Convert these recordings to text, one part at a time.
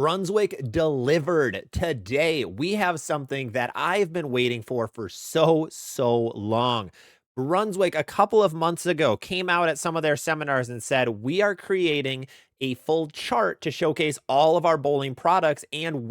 Brunswick delivered today. We have something that I've been waiting for so long. Brunswick, a couple of months ago, came out at some of their seminars and said, we are creating a full chart to showcase all of our bowling products and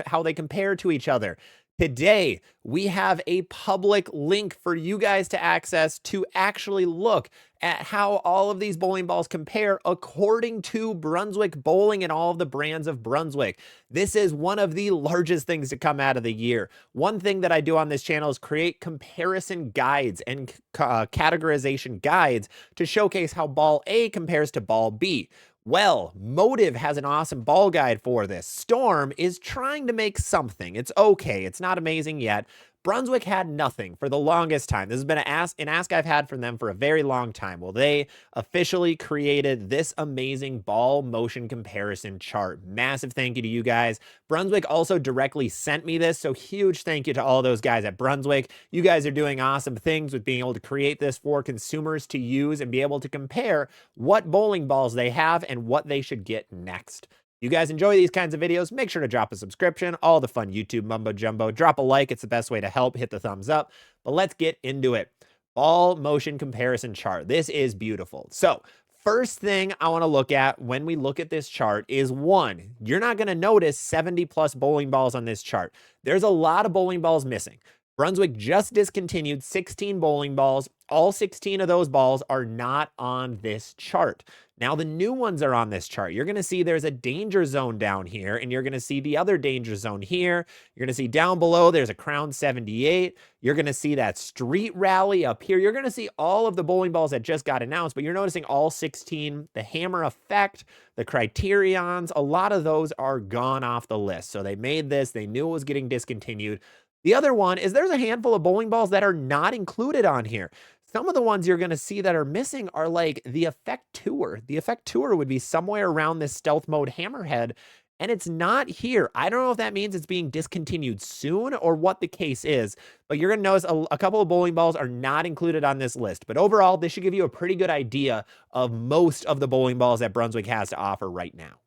how they compare to each other. Today, we have a public link for you guys to access to actually look at how all of these bowling balls compare according to Brunswick Bowling and all of the brands of Brunswick. This is one of the largest things to come out of the year. One thing that I do on this channel is create comparison guides and categorization guides to showcase how ball A compares to ball B. Well, Motive has an awesome ball guide for this. Storm is trying to make something. It's okay. It's not amazing yet. Brunswick had nothing for the longest time. This has been an ask I've had from them for a very long time. Well, they officially created this amazing ball motion comparison chart. Massive thank you to you guys. Brunswick also directly sent me this, so huge thank you to all those guys at Brunswick. You guys are doing awesome things with being able to create this for consumers to use and be able to compare what bowling balls they have and what they should get next. You guys enjoy these kinds of videos, make sure to drop a subscription, all the fun YouTube mumbo jumbo. Drop a like, it's the best way to help. Hit the thumbs up. But let's get into it. Ball motion comparison chart. This is beautiful. So first thing I want to look at when we look at this chart is one, you're not going to notice 70 plus bowling balls on this chart. There's a lot of bowling balls missing. Brunswick just discontinued 16 bowling balls. All 16 of those balls are not on this chart. Now, the new ones are on this chart. You're going to see there's a danger zone down here, and you're going to see the other danger zone here. You're going to see down below, there's a Crown 78. You're going to see that Street Rally up here. You're going to see all of the bowling balls that just got announced, but you're noticing all 16, the Hammer Effect, the Criterions, a lot of those are gone off the list. So they made this, they knew it was getting discontinued. The other one is there's a handful of bowling balls that are not included on here. Some of the ones you're going to see that are missing are like the Effect Tour. The Effect Tour would be somewhere around this Stealth Mode Hammerhead, and it's not here. I don't know if that means it's being discontinued soon or what the case is, but you're going to notice a couple of bowling balls are not included on this list. But overall, this should give you a pretty good idea of most of the bowling balls that Brunswick has to offer right now.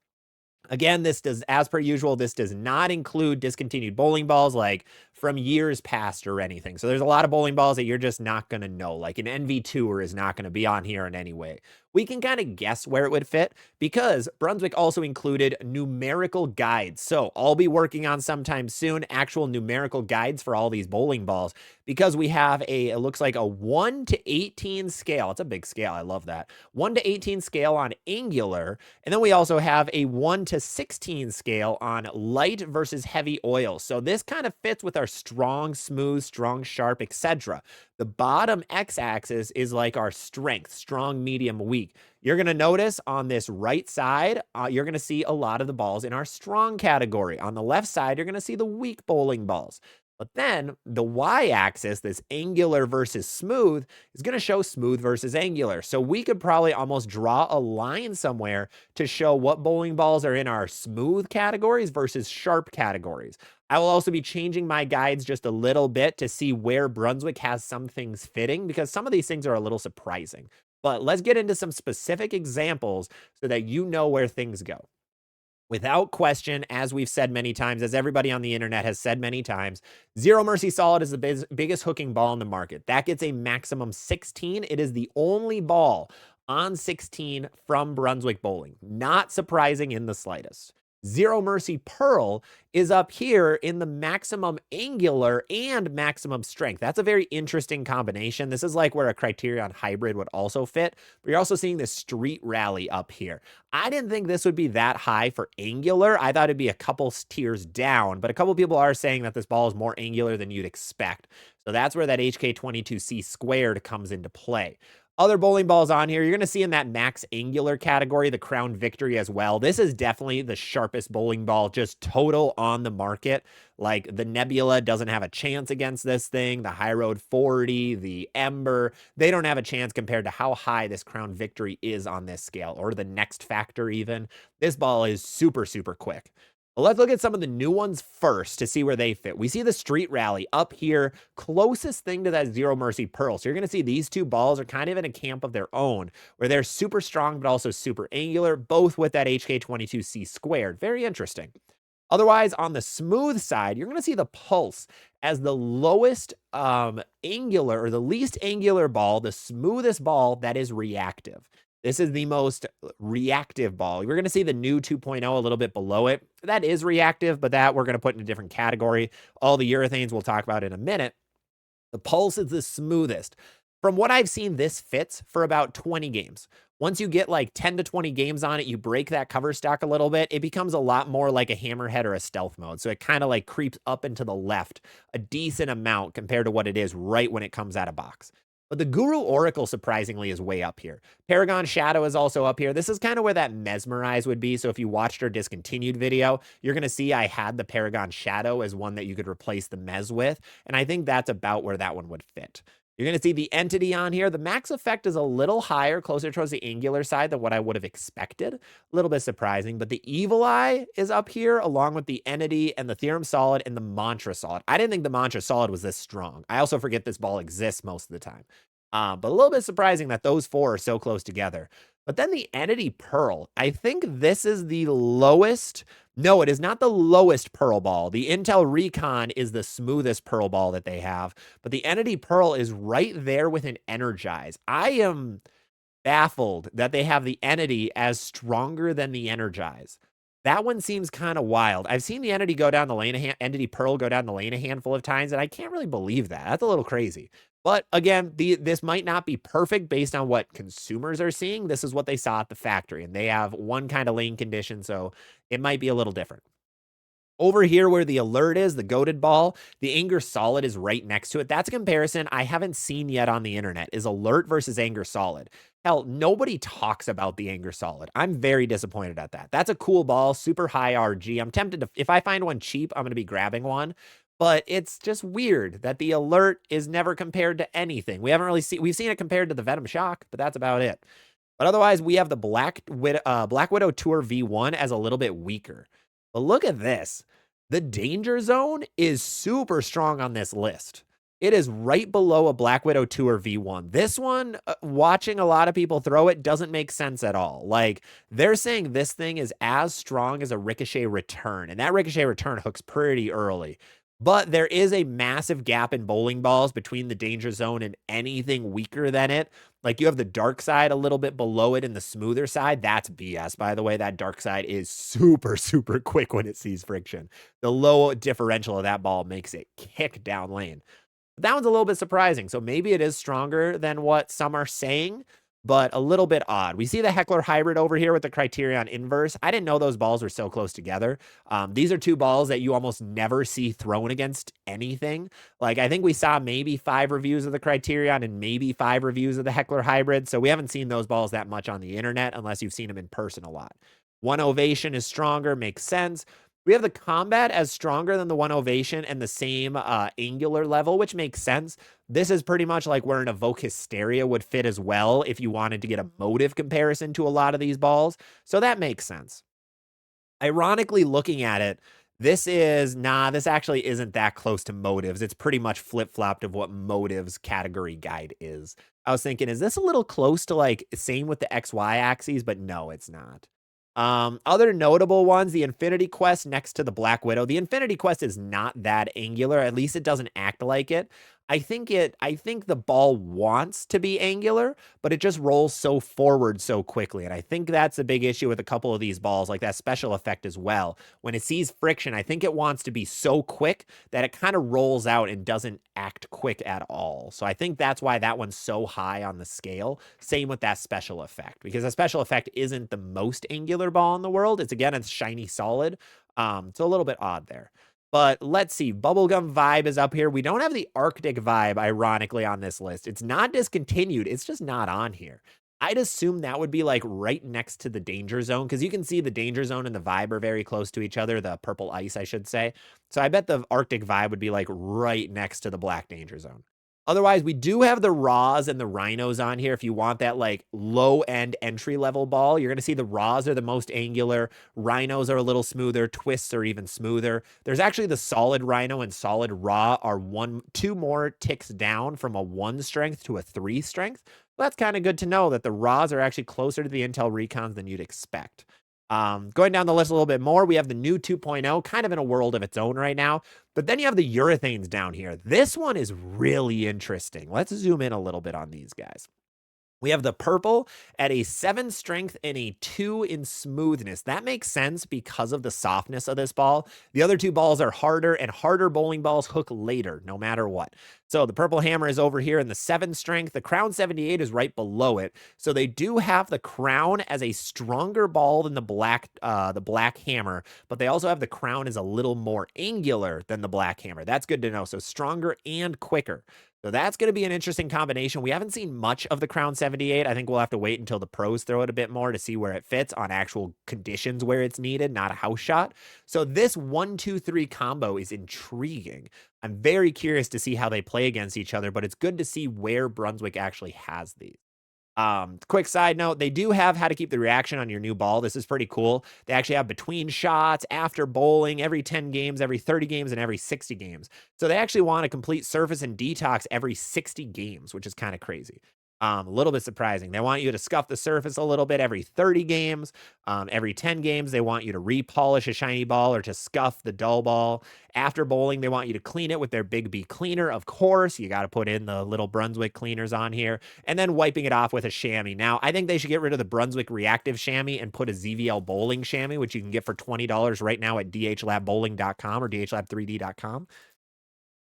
Again, as per usual, this does not include discontinued bowling balls like from years past or anything. So there's a lot of bowling balls that you're just not going to know, like an NV Tour is not going to be on here in any way. We can kind of guess where it would fit because Brunswick also included numerical guides. So I'll be working on sometime soon actual numerical guides for all these bowling balls because we have it looks like a 1 to 18 scale. It's a big scale. I love that. 1 to 18 scale on angular. And then we also have a 1 to 16 scale on light versus heavy oil. So this kind of fits with our strong, smooth, strong, sharp, etc. The bottom x-axis is like our strength, strong, medium, weak. You're going to notice on this right side, you're going to see a lot of the balls in our strong category. On the left side, you're going to see the weak bowling balls. But then the y-axis, this angular versus smooth, is going to show smooth versus angular. So we could probably almost draw a line somewhere to show what bowling balls are in our smooth categories versus sharp categories. I will also be changing my guides just a little bit to see where Brunswick has some things fitting because some of these things are a little surprising. But let's get into some specific examples so that you know where things go. Without question, as we've said many times, as everybody on the internet has said many times, Zero Mercy Solid is the biggest hooking ball in the market. That gets a maximum 16. It is the only ball on 16 from Brunswick Bowling. Not surprising in the slightest. Zero Mercy Pearl is up here in the maximum angular and maximum strength. That's a very interesting combination. This is like where a Criterion hybrid would also fit, but you're also seeing the Street Rally up here. I didn't think this would be that high for angular. I thought it'd be a couple tiers down, but a couple people are saying that this ball is more angular than you'd expect. So that's where that HK22C squared comes into play. Other bowling balls on here, you're going to see in that max angular category, the Crown Victory as well. This is definitely the sharpest bowling ball, just total on the market. Like the Nebula doesn't have a chance against this thing. The High Road 40, the Ember, they don't have a chance compared to how high this Crown Victory is on this scale, or the Next Factor even. This ball is super, super quick. But let's look at some of the new ones first to see where they fit. We see the Street Rally up here, closest thing to that Zero Mercy Pearl. So you're going to see these two balls are kind of in a camp of their own, where they're super strong, but also super angular, both with that HK22C squared. Very interesting. Otherwise, on the smooth side, you're going to see the Pulse as the lowest angular or the least angular ball, the smoothest ball that is reactive. This is the most reactive ball. We're going to see the new 2.0 a little bit below it. That is reactive, but that we're going to put in a different category. All the urethanes we'll talk about in a minute. The Pulse is the smoothest. From what I've seen, this fits for about 20 games. Once you get like 10 to 20 games on it, you break that cover stock a little bit, it becomes a lot more like a hammerhead or a stealth mode. So it kind of like creeps up and to the left a decent amount compared to what it is right when it comes out of box. But the Guru Oracle, surprisingly, is way up here. Paragon Shadow is also up here. This is kind of where that Mesmerize would be. So if you watched our discontinued video, you're going to see I had the Paragon Shadow as one that you could replace the Mez with. And I think that's about where that one would fit. You're going to see the Entity on here. The max effect is a little higher, closer towards the angular side than what I would have expected. A little bit surprising. But the Evil Eye is up here, along with the Entity and the Theorem Solid and the Mantra Solid. I didn't think the Mantra Solid was this strong. I also forget this ball exists most of the time. But a little bit surprising that those four are so close together. But then the Entity Pearl, I think this is the lowest. No, it is not the lowest Pearl ball. The Intel Recon is the smoothest Pearl ball that they have. But the Entity Pearl is right there with an Energize. I am baffled that they have the Entity as stronger than the Energize. That one seems kind of wild. I've seen the Entity go down the lane, Entity Pearl go down the lane a handful of times, and I can't really believe that. That's a little crazy. But again, this might not be perfect based on what consumers are seeing. This is what they saw at the factory, and they have one kind of lane condition, so it might be a little different. Over here where the Alert is, the Goated Ball, the Anger Solid is right next to it. That's a comparison I haven't seen yet on the internet, is Alert versus Anger Solid. Hell, nobody talks about the Anger Solid. I'm very disappointed at that. That's a cool ball, super high RG. I'm tempted to, if I find one cheap, I'm going to be grabbing one. But it's just weird that the Alert is never compared to anything. We haven't really seen, we've seen it compared to the Venom Shock, but that's about it. But otherwise, we have the Black Widow Tour V1 as a little bit weaker. But look at this. The Danger Zone is super strong on this list. It is right below a Black Widow Tour V1. This one, watching a lot of people throw it, doesn't make sense at all. Like, they're saying this thing is as strong as a Ricochet Return, and that Ricochet Return hooks pretty early. But there is a massive gap in bowling balls between the Danger Zone and anything weaker than it. Like, you have the Dark Side a little bit below it and the smoother side. That's BS, by the way. That Dark Side is super, super quick when it sees friction. The low differential of that ball makes it kick down lane. That one's a little bit surprising. So maybe it is stronger than what some are saying, but a little bit odd. We see the Heckler Hybrid over here with the Criterion Inverse. I didn't know those balls were so close together. These are two balls that you almost never see thrown against anything. Like, I think we saw maybe 5 reviews of the Criterion and maybe 5 reviews of the Heckler Hybrid. So we haven't seen those balls that much on the internet unless you've seen them in person a lot. One Ovation is stronger, makes sense. We have the Combat as stronger than the One Ovation and the same angular level, which makes sense. This is pretty much like where an Evoke Hysteria would fit as well if you wanted to get a motive comparison to a lot of these balls. So that makes sense. Ironically, looking at it, this actually isn't that close to motives. It's pretty much flip-flopped of what motives category guide is. I was thinking, is this a little close to like same with the XY axes? But no, it's not. Other notable ones, the Infinity Quest next to the Black Widow. The Infinity Quest is not that angular. At least it doesn't act like it. I think the ball wants to be angular, but it just rolls so forward so quickly. And I think that's a big issue with a couple of these balls, like that special effect as well. When it sees friction, I think it wants to be so quick that it kind of rolls out and doesn't act quick at all. So I think that's why that one's so high on the scale. Same with that special effect, because a special effect isn't the most angular ball in the world. It's shiny solid. So a little bit odd there. But let's see, Bubblegum Vibe is up here. We don't have the Arctic Vibe, ironically, on this list. It's not discontinued. It's just not on here. I'd assume that would be like right next to the Danger Zone, because you can see the Danger Zone and the Vibe are very close to each other, the Purple Ice, I should say. So I bet the Arctic Vibe would be like right next to the Black Danger Zone. Otherwise, we do have the Raws and the Rhinos on here. If you want that like low-end entry-level ball, you're going to see the Raws are the most angular. Rhinos are a little smoother. Twists are even smoother. There's actually the solid Rhino and solid Raw are two more ticks down from a 1 strength to a 3 strength. So that's kind of good to know that the Raws are actually closer to the Intel Recons than you'd expect. Going down the list a little bit more, we have the new 2.0, kind of in a world of its own right now. But then you have the urethanes down here. This one is really interesting. Let's zoom in a little bit on these guys. We have the purple at a 7 strength and a 2 in smoothness. That makes sense because of the softness of this ball. The other two balls are harder, and harder bowling balls hook later, no matter what. So the purple hammer is over here in the 7 strength. The Crown 78 is right below it. So they do have the Crown as a stronger ball than the black hammer, but they also have the Crown as a little more angular than the black hammer. That's good to know. So stronger and quicker. So that's going to be an interesting combination. We haven't seen much of the Crown 78. I think we'll have to wait until the pros throw it a bit more to see where it fits on actual conditions where it's needed, not a house shot. So this 1-2-3 combo is intriguing. I'm very curious to see how they play against each other, but it's good to see where Brunswick actually has these. Quick side note, they do have how to keep the reaction on your new ball. This is pretty cool. They actually have between shots, after bowling, every 10 games, every 30 games, and every 60 games. So they actually want a complete surface and detox every 60 games, which is kind of crazy. A little bit surprising. They want you to scuff the surface a little bit every 30 games. Every 10 games, they want you to repolish a shiny ball or to scuff the dull ball. After bowling, they want you to clean it with their Big B cleaner. Of course, you got to put in the little Brunswick cleaners on here, and then wiping it off with a chamois. Now, I think they should get rid of the Brunswick reactive chamois and put a ZVL bowling chamois, which you can get for $20 right now at dhlabbowling.com or dhlab3d.com.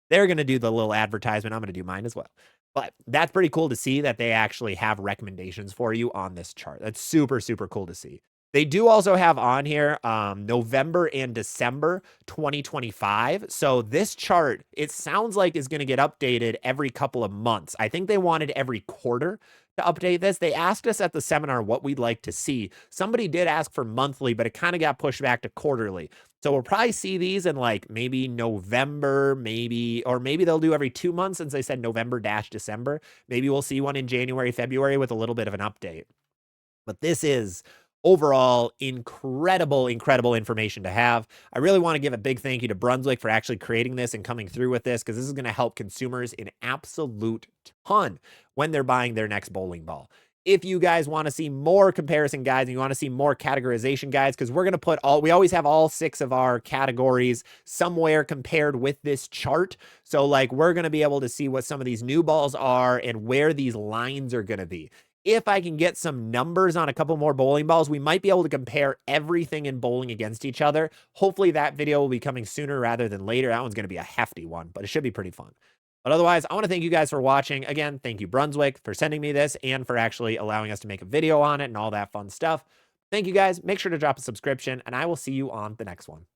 They're going to do the little advertisement. I'm going to do mine as well. But that's pretty cool to see that they actually have recommendations for you on this chart. That's super, super cool to see. They do also have on here November and December 2025. So this chart, it sounds like is going to get updated every couple of months. I think they wanted every quarter to update this. They asked us at the seminar what we'd like to see. Somebody did ask for monthly, but it kind of got pushed back to quarterly. So we'll probably see these in like maybe November, or maybe they'll do every 2 months since they said November-December. Maybe we'll see one in January, February with a little bit of an update. But this is overall incredible information to have. I really want to give a big thank you to Brunswick for actually creating this and coming through with this, because this is going to help consumers in absolute ton when they're buying their next bowling ball. If you guys want to see more comparison guides and you want to see more categorization guides, because we're going to put we always have all 6 of our categories somewhere compared with this chart. So like we're going to be able to see what some of these new balls are and where these lines are going to be. If I can get some numbers on a couple more bowling balls, we might be able to compare everything in bowling against each other. Hopefully that video will be coming sooner rather than later. That one's going to be a hefty one, but it should be pretty fun. But otherwise, I want to thank you guys for watching. Again, thank you, Brunswick, for sending me this and for actually allowing us to make a video on it and all that fun stuff. Thank you guys. Make sure to drop a subscription, and I will see you on the next one.